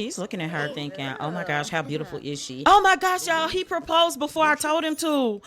He's looking at her thinking, oh my gosh, how beautiful is she? Oh my gosh, y'all, he proposed before I told him to.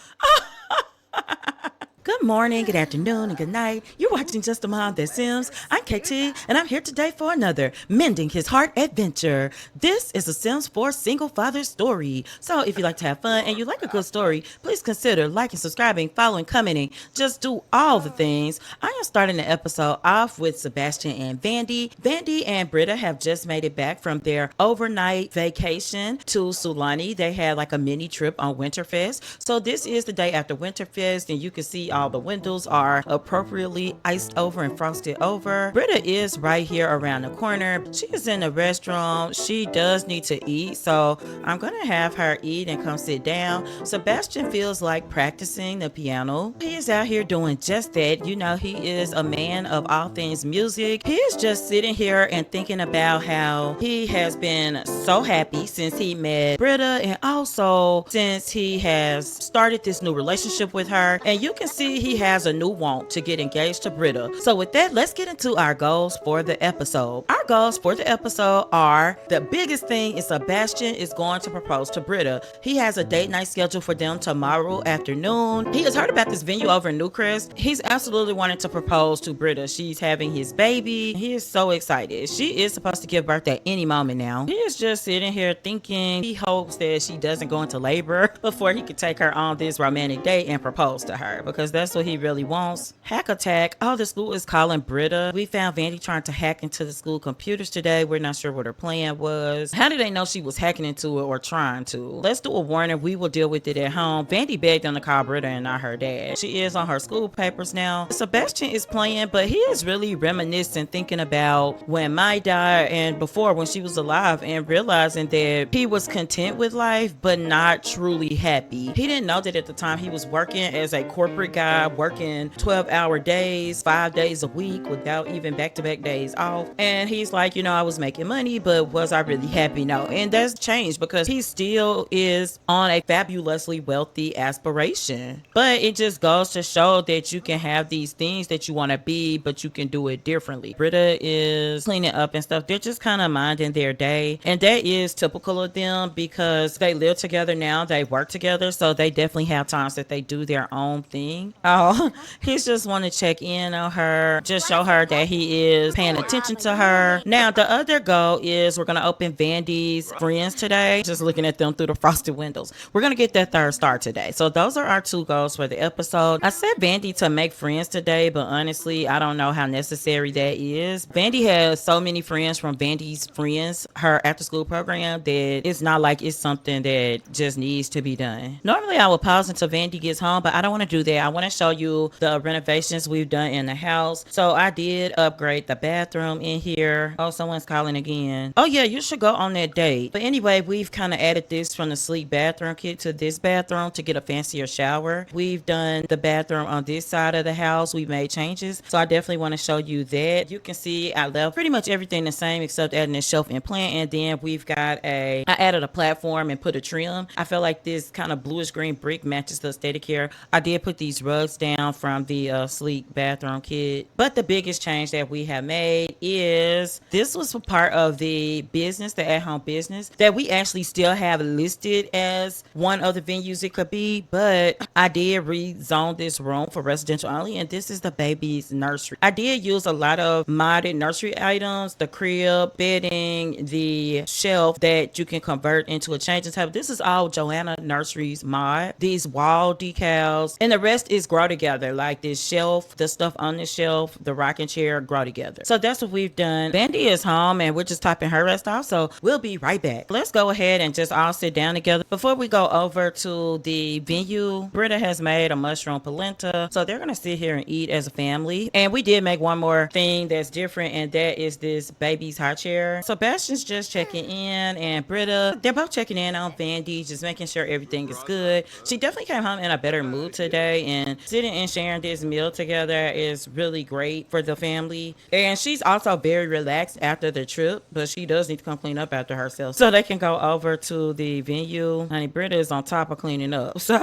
Good morning, good afternoon, and good night. You're watching Justamomthatsims. I'm KT, and I'm here today for another Mending His Heart adventure. This is a Sims 4 single father story. So if you like to have fun and you like a good story, please consider liking, subscribing, following, commenting. Just do all the things. I am starting the episode off with Sebastian and Vandy. Vandy and Britta have just made it back from their overnight vacation to Sulani. They had like a mini trip on Winterfest. So this is the day after Winterfest, and you can see all the windows are appropriately iced over and frosted over. Britta is right here around the corner. She is in the restroom. She does need to eat, so I'm gonna have her eat and come sit down. Sebastian feels like practicing the piano. He is out here doing just that. You know, he is a man of all things music. He is just sitting here and thinking about how he has been so happy since he met Britta, and also since he has started this new relationship with her. And you can see he has a new want to get engaged to Britta. So with that, let's get into our goals for the episode. Our goals for the episode are, the biggest thing is Sebastian is going to propose to Britta. He has a date night scheduled for them tomorrow afternoon. He has heard about this venue over in Newcrest. He's absolutely wanting to propose to Britta. She's having his baby. He is so excited. She is supposed to give birth at any moment now. He is just sitting here thinking he hopes that she doesn't go into labor before he can take her on this romantic date and propose to her, because that's what he really wants. Hack attack. Oh, the school is calling Britta. We found Vandy trying to hack into the school computers today. We're not sure what her plan was. How did they know she was hacking into it or trying to? Let's do a warning. We will deal with it at home. Vandy begged them to call Britta and not her dad. She is on her school papers now. Sebastian is playing, but he is really reminiscing, thinking about when Mai died and before when she was alive, and realizing that he was content with life but not truly happy. He didn't know that at the time he was working as a corporate guy, working 12-hour days, 5 days a week without even back-to-back days off. And he's like, you know, I was making money, but was I really happy? No. And that's changed because he still is on a fabulously wealthy aspiration. But it just goes to show that you can have these things that you want to be, but you can do it differently. Britta is cleaning up and stuff. They're just kind of minding their day. And that is typical of them because they live together now. They work together. So they definitely have times that they do their own thing. Oh, he's just want to check in on her, just show her that he is paying attention to her. Now, the other goal is we're going to open Vandy's friends today. Just looking at them through the frosted windows. We're going to get that third star today. So those are our two goals for the episode. I said Vandy to make friends today, but honestly, I don't know how necessary that is. Vandy has so many friends from Vandy's Friends, her after school program, that it's not like it's something that just needs to be done. Normally, I would pause until Vandy gets home, but I don't want to do that. I want to show you the renovations we've done in the house. So I did upgrade the bathroom in here. Oh, someone's calling again. Oh yeah, you should go on that date. But anyway, we've kind of added this from the sleek bathroom kit to this bathroom to get a fancier shower. We've done the bathroom on this side of the house. We've made changes. So I definitely want to show you that. You can see I left pretty much everything the same except adding a shelf and plant. And then we've got I added a platform and put a trim. I feel like this kind of bluish green brick matches the aesthetic here. I did put these rugs down from the sleek bathroom kit. But the biggest change that we have made is this was a part of the business, the at-home business, that we actually still have listed as one of the venues it could be. But I did rezone this room for residential only, and this is the baby's nursery. I did use a lot of modded nursery items, the crib, bedding, the shelf that you can convert into a changing table. This is all Joanna Nursery's mod. These wall decals, and the rest is grow together, like this shelf, the stuff on the shelf, the rocking chair grow together. So that's what we've done. Vandy is home and we're just topping her rest off, so we'll be right back. Let's go ahead and just all sit down together. Before we go over to the venue, Britta has made a mushroom polenta, so they're gonna sit here and eat as a family. And we did make one more thing that's different, and that is this baby's high chair. Sebastian's just checking in, and Britta, they're both checking in on Vandy, just making sure everything is good. She definitely came home in a better mood today, and and sitting and sharing this meal together is really great for the family. And she's also very relaxed after the trip, but she does need to come clean up after herself so they can go over to the venue. Honey, Britta is on top of cleaning up. So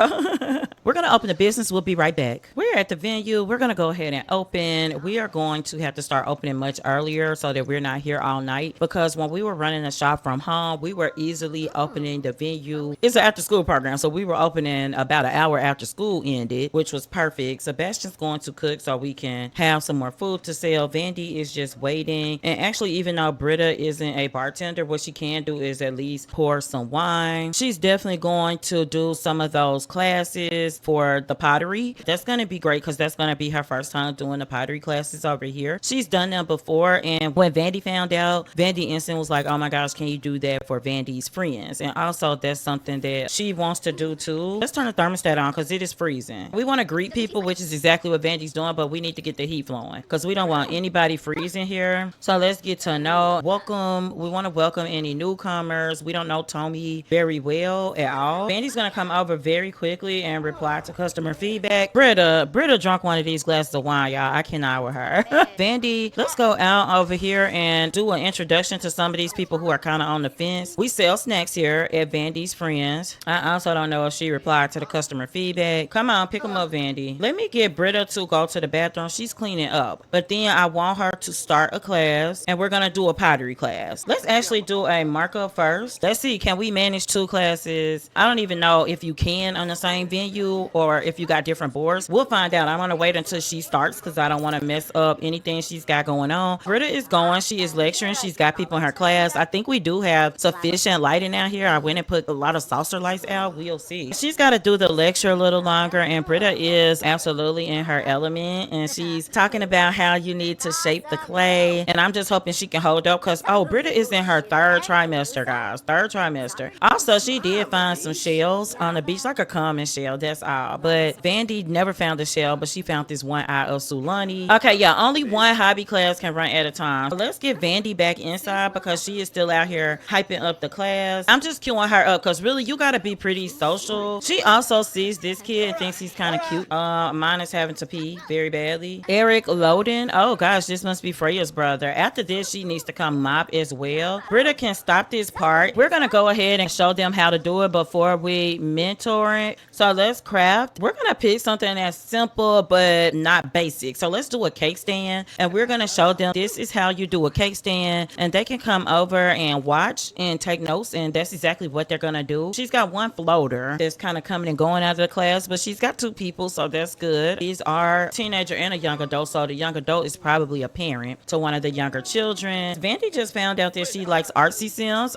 we're going to open the business. We'll be right back. We're at the venue. We're going to go ahead and open. We are going to have to start opening much earlier so that we're not here all night, because when we were running the shop from home, we were easily opening the venue. It's an after school program, so we were opening about an hour after school ended, which was perfect. Sebastian's going to cook so we can have some more food to sell. Vandy is just waiting. And actually, even though Britta isn't a bartender, what she can do is at least pour some wine. She's definitely going to do some of those classes for the pottery. That's going to be great because that's going to be her first time doing the pottery classes over here. She's done them before, and when Vandy found out, Vandy instant was like, oh my gosh, can you do that for Vandy's friends? And also that's something that she wants to do too. Let's turn the thermostat on because it is freezing. We want to greet people, which is exactly what Vandy's doing, but we need to get the heat flowing because we don't want anybody freezing here. So let's get to know. Welcome. We want to welcome any newcomers. We don't know Tommy very well at all. Vandy's going to come over very quickly and reply to customer feedback. Britta drunk one of these glasses of wine, y'all. I cannot with her. Vandy, let's go out over here and do an introduction to some of these people who are kind of on the fence. We sell snacks here at Vandy's Friends. I also don't know if she replied to the customer feedback. Come on, pick them up, Vandy. Let me get Britta to go to the bathroom. She's cleaning up. But then I want her to start a class, and we're going to do a pottery class. Let's actually do a markup first. Let's see, can we manage 2 classes? I don't even know if you can on the same venue or if you got different boards. We'll find out. I'm going to wait until she starts because I don't want to mess up anything she's got going on. Britta is going. She is lecturing. She's got people in her class. I think we do have sufficient lighting out here. I went and put a lot of saucer lights out. We'll see. She's got to do the lecture a little longer, and Britta is absolutely in her element, and she's talking about how you need to shape the clay, and I'm just hoping she can hold up because, oh, Britta is in her 3rd trimester, guys. 3rd trimester. Also, she did find some shells on the beach, like a common shell, that's all. But Vandy never found a shell, but she found this one eye of Sulani. Okay, yeah, only one hobby class can run at a time. Let's get Vandy back inside because she is still out here hyping up the class. I'm just queuing her up because really you gotta be pretty social. She also sees this kid and thinks he's kind of cute. Mine is having to pee very badly. Eric Loden. Oh gosh, this must be Freya's brother. After this, she needs to come mop as well. Britta can stop this part. We're gonna go ahead and show them how to do it before we mentor it. So let's craft. We're gonna pick something that's simple but not basic. So let's do a cake stand, and we're gonna show them this is how you do a cake stand, and they can come over and watch and take notes, and that's exactly what they're gonna do. She's got one floater that's kind of coming and going out of the class, but she's got 2 people, so that's good. These are a teenager and a young adult, so the young adult is probably a parent to one of the younger children. Vandy just found out that she likes artsy sims,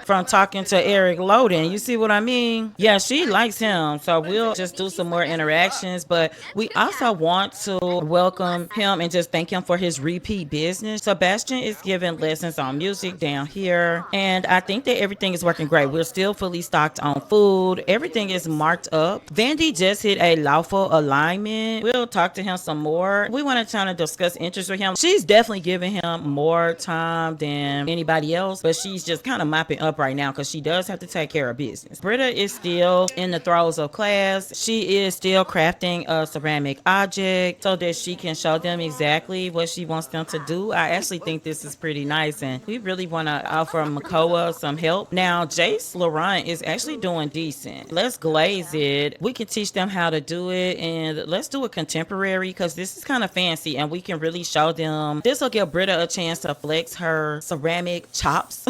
from talking to Eric Loden. You see what I mean? Yeah, she likes him, so we'll just do some more interactions, but we also want to welcome him and just thank him for his repeat business. Sebastian is giving lessons on music down here, and I think that everything is working great. We're still fully stocked on food. Everything is marked up. Vandy just hit a lawful alignment. We'll talk to him some more. We want to kind of discuss interests with him. She's definitely giving him more time than anybody else, but she's just kind of mopping up right now because she does have to take care of business. Britta is still in the throes of class. She is still crafting a ceramic object so that she can show them exactly what she wants them to do. I actually think this is pretty nice, and we really want to offer Makoa some help. Now, Jace Laurent is actually doing decent. Let's glaze it. We can teach them how to do it, and let's do it contemporary because this is kind of fancy, and we can really show them. This will give Britta a chance to flex her ceramic chops.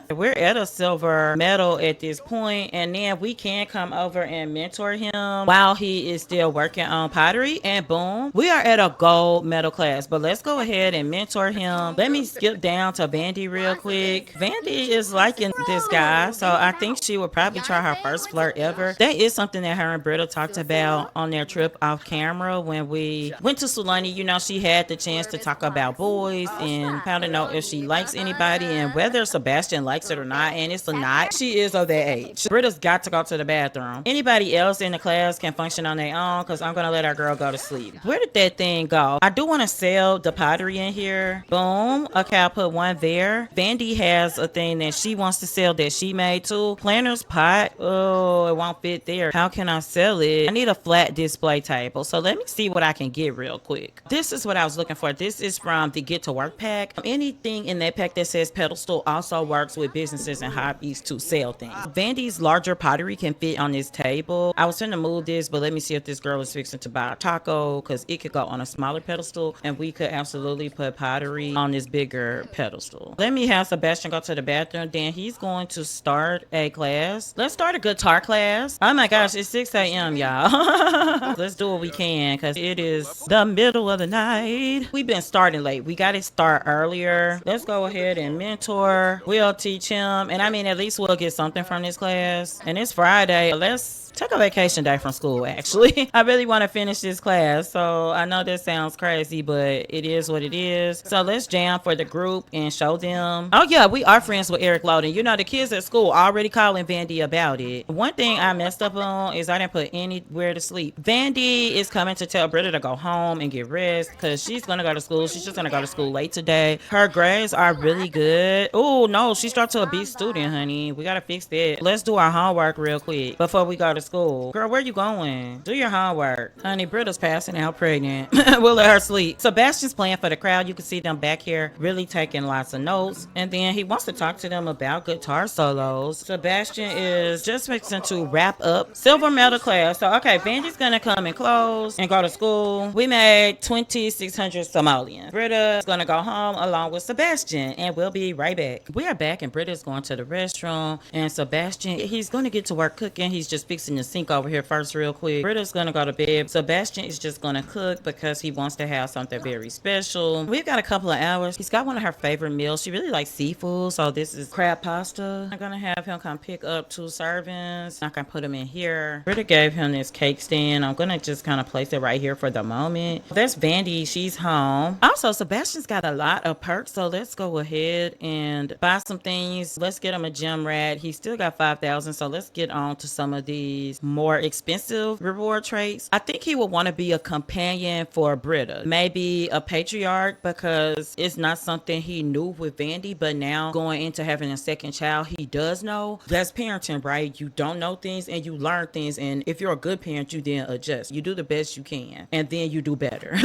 We're at a silver medal at this point, and then we can come over and mentor him while he is still working on pottery, and boom, we are at a gold medal class. But let's go ahead and mentor him. Let me skip down to Vandy real quick. Vandy is liking this guy, so I think she would probably try her first flirt ever. That is something that her and Britta talked about on their trip off camera when we went to Sulani. You know, she had the chance to talk about boys and how to know if she likes anybody and whether Sebastian likes likes it or not, and it's a not. She is of that age. Britta's got to go to the bathroom. Anybody else in the class can function on their own because I'm going to let our girl go to sleep. Where did that thing go? I do want to sell the pottery in here. Boom. Okay, I'll put one there. Vandy has a thing that she wants to sell that she made too. Planner's pot. Oh, it won't fit there. How can I sell it? I need a flat display table. So let me see what I can get real quick. This is what I was looking for. This is from the Get to Work pack. Anything in that pack that says pedestal also works with businesses and hobbies to sell things. Vandy's larger pottery can fit on this table. I was trying to move this, but let me see if this girl is fixing to buy a taco because it could go on a smaller pedestal and we could absolutely put pottery on this bigger pedestal. Let me have Sebastian go to the bathroom. Then he's going to start a class. Let's start a guitar class. Oh my gosh, it's 6 a.m. y'all. Let's do what we can because it is the middle of the night. We've been starting late. We got to start earlier. Let's go ahead and mentor. We'll teach him. And I mean, at least we'll get something from this class. And it's Friday. Let's take a vacation day from school, actually. I really want to finish this class. So I know this sounds crazy, but it is what it is. So let's jam for the group and show them. Oh yeah, we are friends with Eric Loden. You know, the kids at school already calling Vandy about it. One thing I messed up on is I didn't put anywhere to sleep. Vandy is coming to tell Britta to go home and get rest because she's going to go to school. She's just going to go to school late today. Her grades are really good. Oh no, she started to a B student, honey. We got to fix that. Let's do our homework real quick before we go to school. Girl, where you going? Do your homework. Honey, Britta's passing out pregnant. We'll let her sleep. Sebastian's playing for the crowd. You can see them back here really taking lots of notes. And then he wants to talk to them about guitar solos. Sebastian is just fixing to wrap up silver medal class. So, okay, Vandy's gonna come and close and go to school. We made 2,600 Somalian. Britta's gonna go home along with Sebastian and we'll be right back. We are back and Britta's going to the restroom and Sebastian, he's gonna get to work cooking. He's just fixing the sink over here first real quick. Britta's gonna go to bed. Sebastian is just gonna cook because he wants to have something very special. We've got a couple of hours. He's got one of her favorite meals. She really likes seafood, so this is crab pasta. I'm gonna have him come pick up 2 servings. I can put them in here. Britta gave him this cake stand. I'm gonna just kind of place it right here for the moment. That's Vandy. She's home. Also, Sebastian's got a lot of perks, so let's go ahead and buy some things. Let's get him a gym rat. He still got 5,000, so let's get on to some of these more expensive reward traits. I think he would want to be a companion for Britta. Maybe a patriarch because it's not something he knew with Vandy, but now going into having a second child, he does know. That's parenting, right? You don't know things and you learn things. And if you're a good parent, you then adjust. You do the best you can and then you do better.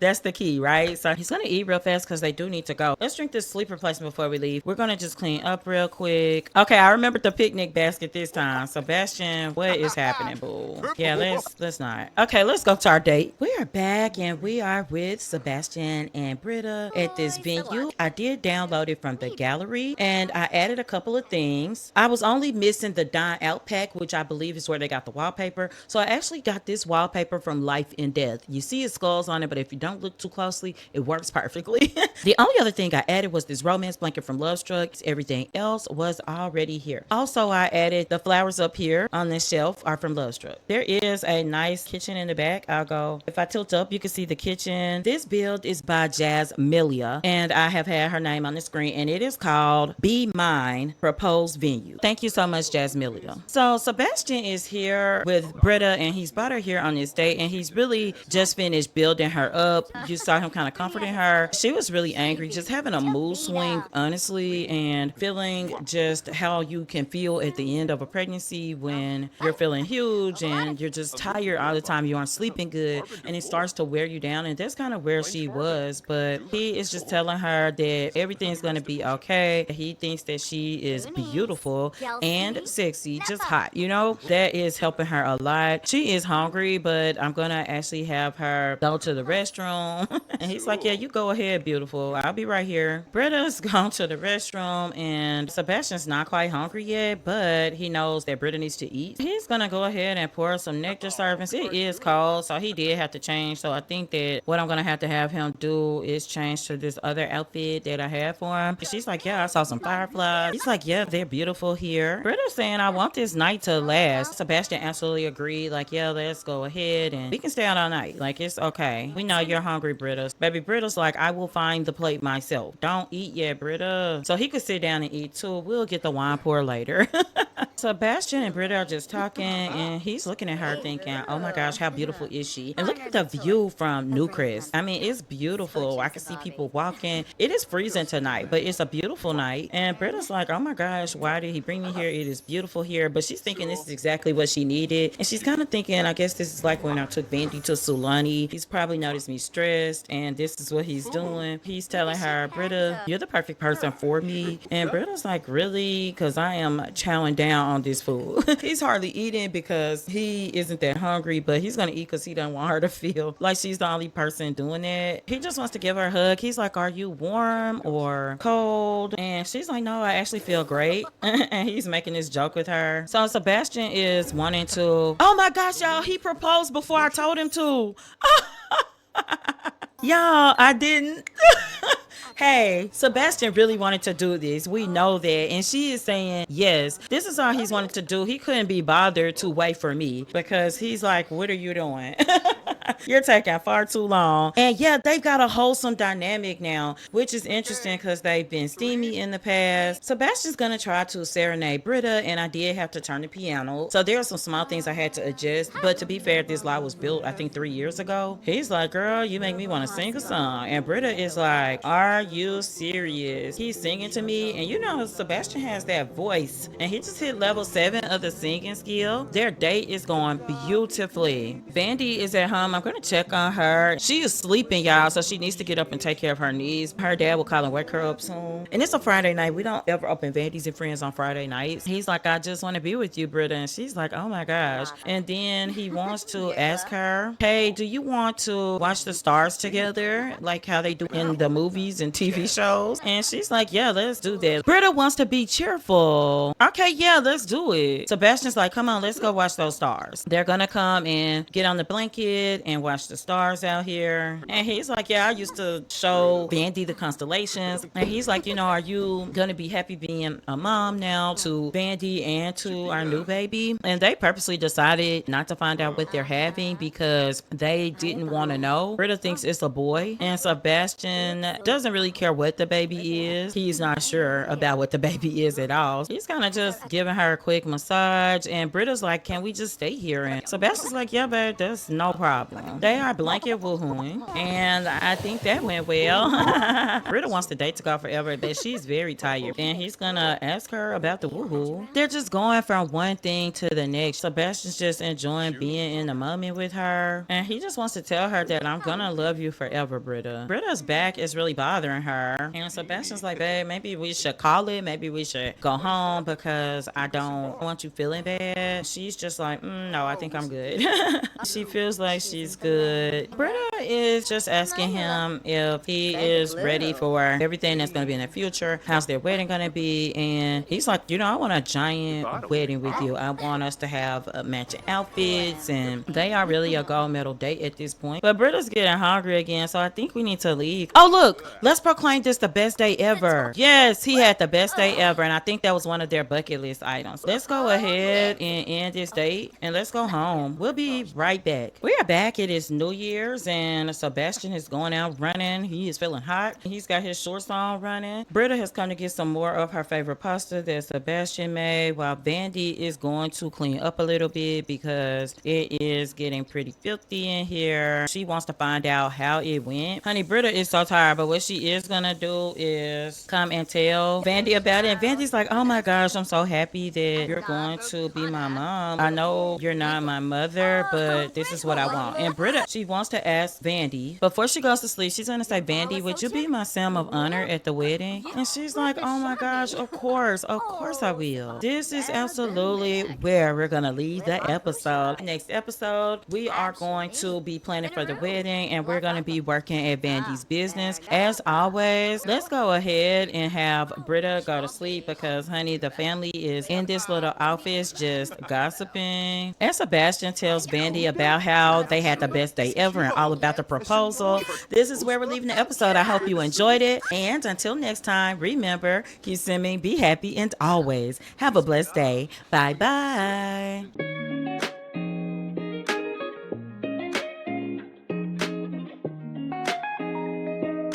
That's the key, right? So he's going to eat real fast because they do need to go. Let's drink this sleep replacement before we leave. We're going to just clean up real quick. Okay, I remembered the picnic basket this time. Sebastian, what is happening, boo? Yeah, let's not. Okay, let's go to our date. We are back and we are with Sebastian and Britta at this venue. I did download it from the gallery and I added a couple of things. I was only missing the Dine Out pack, which I believe is where they got the wallpaper. So I actually got this wallpaper from Life and Death. You see his skulls on it, but if you don't look too closely, it works perfectly. The only other thing I added was this romance blanket from Love Struck. Everything else was already here. Also, I added the flowers up here on this shelf are from Love Struck. There is a nice kitchen in the back. If I tilt up, you can see the kitchen. This build is by Justamomthatsims, and I have had her name on the screen, and it is called Be Mine Proposed Venue. Thank you so much, Justamomthatsims. So Sebastian is here with Britta, and he's brought her here on this date, and he's really just finished building her up. You saw him kind of comforting her. She was really angry, just having a mood swing, honestly, and feeling just how you can feel at the end of a pregnancy when you're feeling huge and you're just tired all the time. You aren't sleeping good, and it starts to wear you down. And that's kind of where she was. But he is just telling her that everything's going to be okay. He thinks that she is beautiful and sexy, just hot. You know, that is helping her a lot. She is hungry, but I'm going to actually have her go to the restroom. And he's like, yeah, you go ahead, beautiful. I'll be right here. Britta's gone to the restroom, and Sebastian's not quite hungry yet, but he knows that Britta needs to eat. He he's gonna go ahead and pour some nectar servings. It is cold, so he did have to change. So I think that what I'm gonna have him do is change to this other outfit that I have for him. She's like, yeah, I saw some fireflies. He's like, yeah, they're beautiful here. Britta's saying, I want this night to last. Sebastian absolutely agreed. Like, yeah, let's go ahead and we can stay out all night. Like, it's okay. We know you're hungry, Britta. Baby Britta's like, I will find the plate myself. Don't eat yet, Britta. So he could sit down and eat too. We'll get the wine pour later. Sebastian and Britta are just talking, and he's looking at her thinking, oh my gosh, how beautiful is she? And look at the view from Newcrest. I mean, it's beautiful. I can see people walking. It is freezing tonight, but it's a beautiful night. And Britta's like, oh my gosh, why did he bring me here? It is beautiful here. But she's thinking this is exactly what she needed. And she's kind of thinking, I guess this is like when I took Vandy to Sulani. He's probably noticed me stressed, and this is what he's doing. He's telling her, Britta, you're the perfect person for me. And Britta's like, really? Because I am chowing down on this food. He's hardly eating because he isn't that hungry, but he's gonna eat because he doesn't want her to feel like she's the only person doing it. He just wants to give her a hug. He's like, are you warm or cold? And she's like, no, I actually feel great. And he's making this joke with her. So Sebastian is wanting to, oh my gosh, y'all, he proposed before I told him to. Y'all, I didn't. Hey, Sebastian really wanted to do this. We know that. And she is saying, yes, this is all he's wanted to do. He couldn't be bothered to wait for me because he's like, what are you doing? You're taking far too long. And yeah, they've got a wholesome dynamic now, which is interesting because they've been steamy in the past. Sebastian's going to try to serenade Britta, and I did have to turn the piano. So there are some small things I had to adjust. But to be fair, this lie was built, I think, 3 years ago. He's like, girl, you make me want to sing a song. And Britta is like, are you serious? He's singing to me. And you know, Sebastian has that voice. And he just hit level 7 of the singing skill. Their date is going beautifully. Vandy is at home. I'm going to check on her. She is sleeping, y'all, so she needs to get up and take care of her knees. Her dad will call and wake her up soon. And it's a Friday night. We don't ever open Vandy's and Friends on Friday nights. He's like, I just want to be with you, Britta. And she's like, oh my gosh. And then he wants to ask her, hey, do you want to watch the stars together? Like how they do in the movies and TV shows? And she's like, yeah, let's do that. Britta wants to be cheerful. Okay, yeah, let's do it. Sebastian's like, come on, let's go watch those stars. They're gonna come and get on the blanket and watch the stars out here. And he's like, yeah, I used to show Vandy the constellations. And he's like, you know, are you gonna be happy being a mom now to Vandy and to our new baby? And they purposely decided not to find out what they're having because they didn't want to know. Britta thinks it's a boy, and Sebastian doesn't really care what the baby is. He's not sure about what the baby is at all. He's kind of just giving her a quick massage, and Britta's like, can we just stay here? And Sebastian's like, yeah, babe, that's no problem. They are blanket woohooing, and I think that went well. Britta wants the date to go forever, but she's very tired, and he's gonna ask her about the woohoo. They're just going from one thing to the next. Sebastian's just enjoying being in the moment with her, and he just wants to tell her that I'm gonna love you forever, Britta. Britta's back is really bothering her, and Sebastian's like, babe, maybe we should call it. Maybe we should go home because I don't want you feeling bad. She's just like, no, I think I'm good. She feels like she's good. Britta is just asking him if he is ready for everything that's going to be in the future. How's their wedding going to be? And he's like, you know, I want a giant wedding with you. I want us to have matching outfits, and they are really a gold medal date at this point. But Britta's getting hungry again, so I think we need to leave. Oh, look, let's proclaim this the best day ever. Yes, he had the best day ever, and I think that was one of their bucket list items. Let's go ahead and end this date, and let's go home. We'll be right back. We are back. It is New Year's, and Sebastian is going out running. He is feeling hot. He's got his shorts on running. Britta has come to get some more of her favorite pasta that Sebastian made, while Vandy is going to clean up a little bit because it is getting pretty filthy in here. She wants to find out how it went. Honey, Britta is so tired, but what she is gonna do is come and tell Vandy about it. And Vandy's like, oh my gosh, I'm so happy that you're going to be my mom. I know you're not my mother, but this is what I want. And Britta, she wants to ask Vandy. Before she goes to sleep, she's gonna say, Vandy, would you be my Sam of honor at the wedding? And she's like, oh my gosh, of course I will. This is absolutely where we're gonna leave the episode. Next episode, we are going to be planning for the wedding and we're gonna be working at Vandy's business. As always, let's go ahead and have Britta go to sleep because, honey, the family is in this little office just gossiping. And Sebastian tells Vandy about how they had the best day ever and all about the proposal. This is where we're leaving the episode. I hope you enjoyed it. And until next time, remember, keep swimming, be happy, and always have a blessed day. Bye bye.